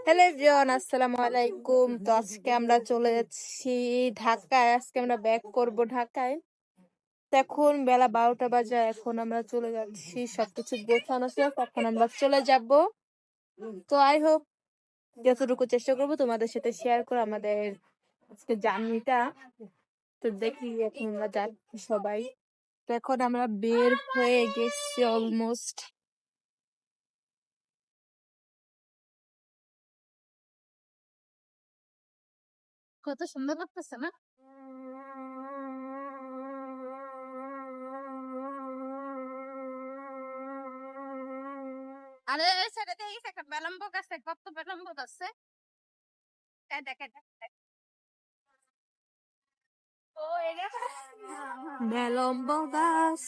Hello everyone, আসসালামু আলাইকুম। তো আজকে আমরা চলে যাচ্ছি ঢাকায়। আজকে আমরা ব্যাক করব ঢাকায়। তো এখন বেলা 12টা বাজে। এখন আমরা চলে যাচ্ছি, সবকিছু গোছানো শেষ, এখন আমরা চলে যাব। তো আই হোপ যতটুকু চেষ্টা করবো তোমাদের সাথে শেয়ার করে আমাদের আজকে জার্নিটা। তো দেখি এখন আমরা যাচ্ছি সবাই। তো এখন আমরা বের হয়ে গেছি অলমোস্ট। কত সুন্দর লাগতেছে না? আরে সেটা দেখি একটা বেলম্ব গাছে কত বেলম্ব আছে। দেখ বেলম্ব গাছ।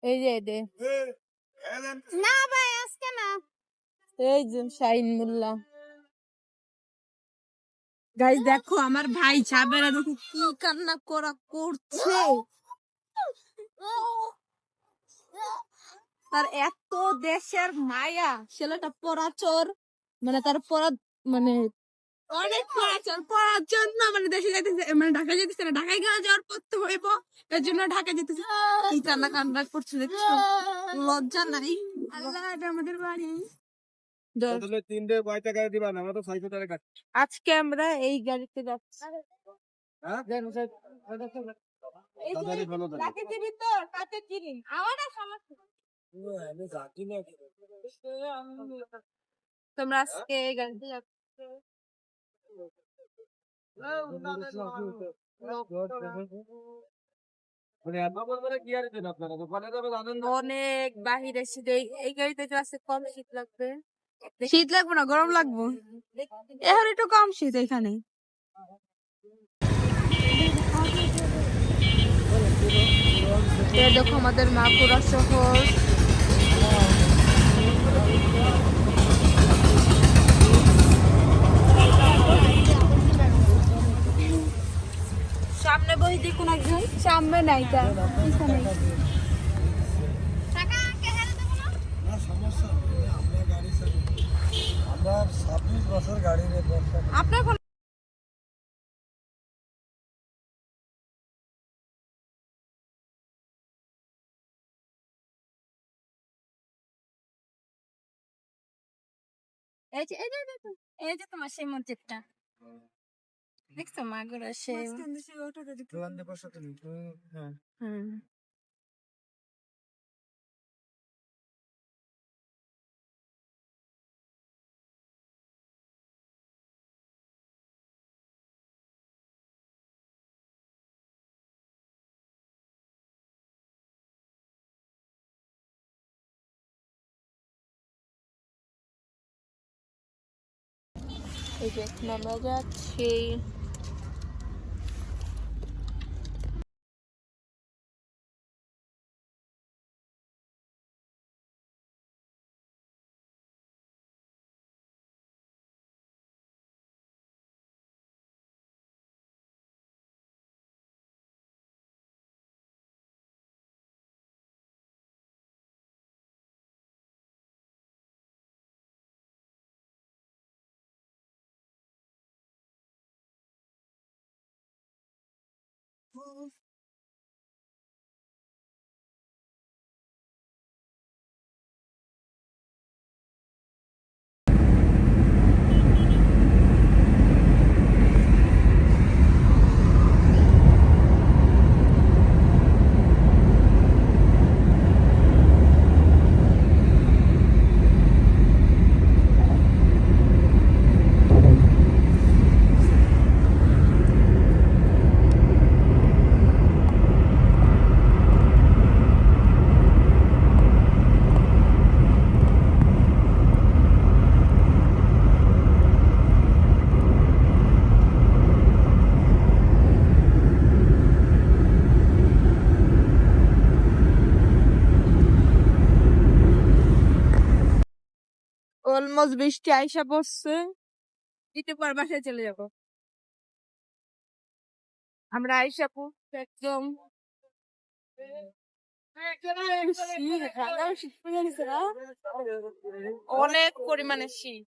এই যে না ভাই, আজকে না। এই যে শাহিন মোল্লা। গাইস দেখো, আমার ভাই ছাবেরা দেখো কি কান্না করছে। তার এত দেশের মায়া, ছেলেটা পড়াচোর, মানে তার পড়া, মানে অনেক পড়াচোর। পড়ার জন্য মানে দেশে যেতেছে, মানে ঢাকা যেতেছে না, ঢাকায় গেলে যাওয়ার পড়তে হইব, এর জন্য ঢাকা যেতেছে। কি কান্না কান্না করছে দেখছো, লজ্জা নাই? আল্লাহ, এটা আমাদের বাড়ি। আজকে আমরা এই গাড়িতে যাচ্ছি। তোমরা আজকে এই গাড়িতে যাচ্ছ। অনেক বাহিরে শীত, এই গাড়িতে আছে, কম শীত লাগবে। শীত লাগবে না, গরম লাগবে। এখন একটু কম শীত এখানে। দেখো আমাদের মাপুরা শহর। সামনে বই দেখুন একজন, সামনে নাই তা পিছনে। আপনার এই যে তোমার সেই মসজিদটা দেখছো, মাগুরা সেই। এই যে এখন আমরা যাচ্ছি। অলমোস্ট বৃষ্টি আইসা পড়ছে। একটু পর বাসায় চলে যাবো। আমরা আইসা পড়ছি একদম অনেক পরিমাণে শীত।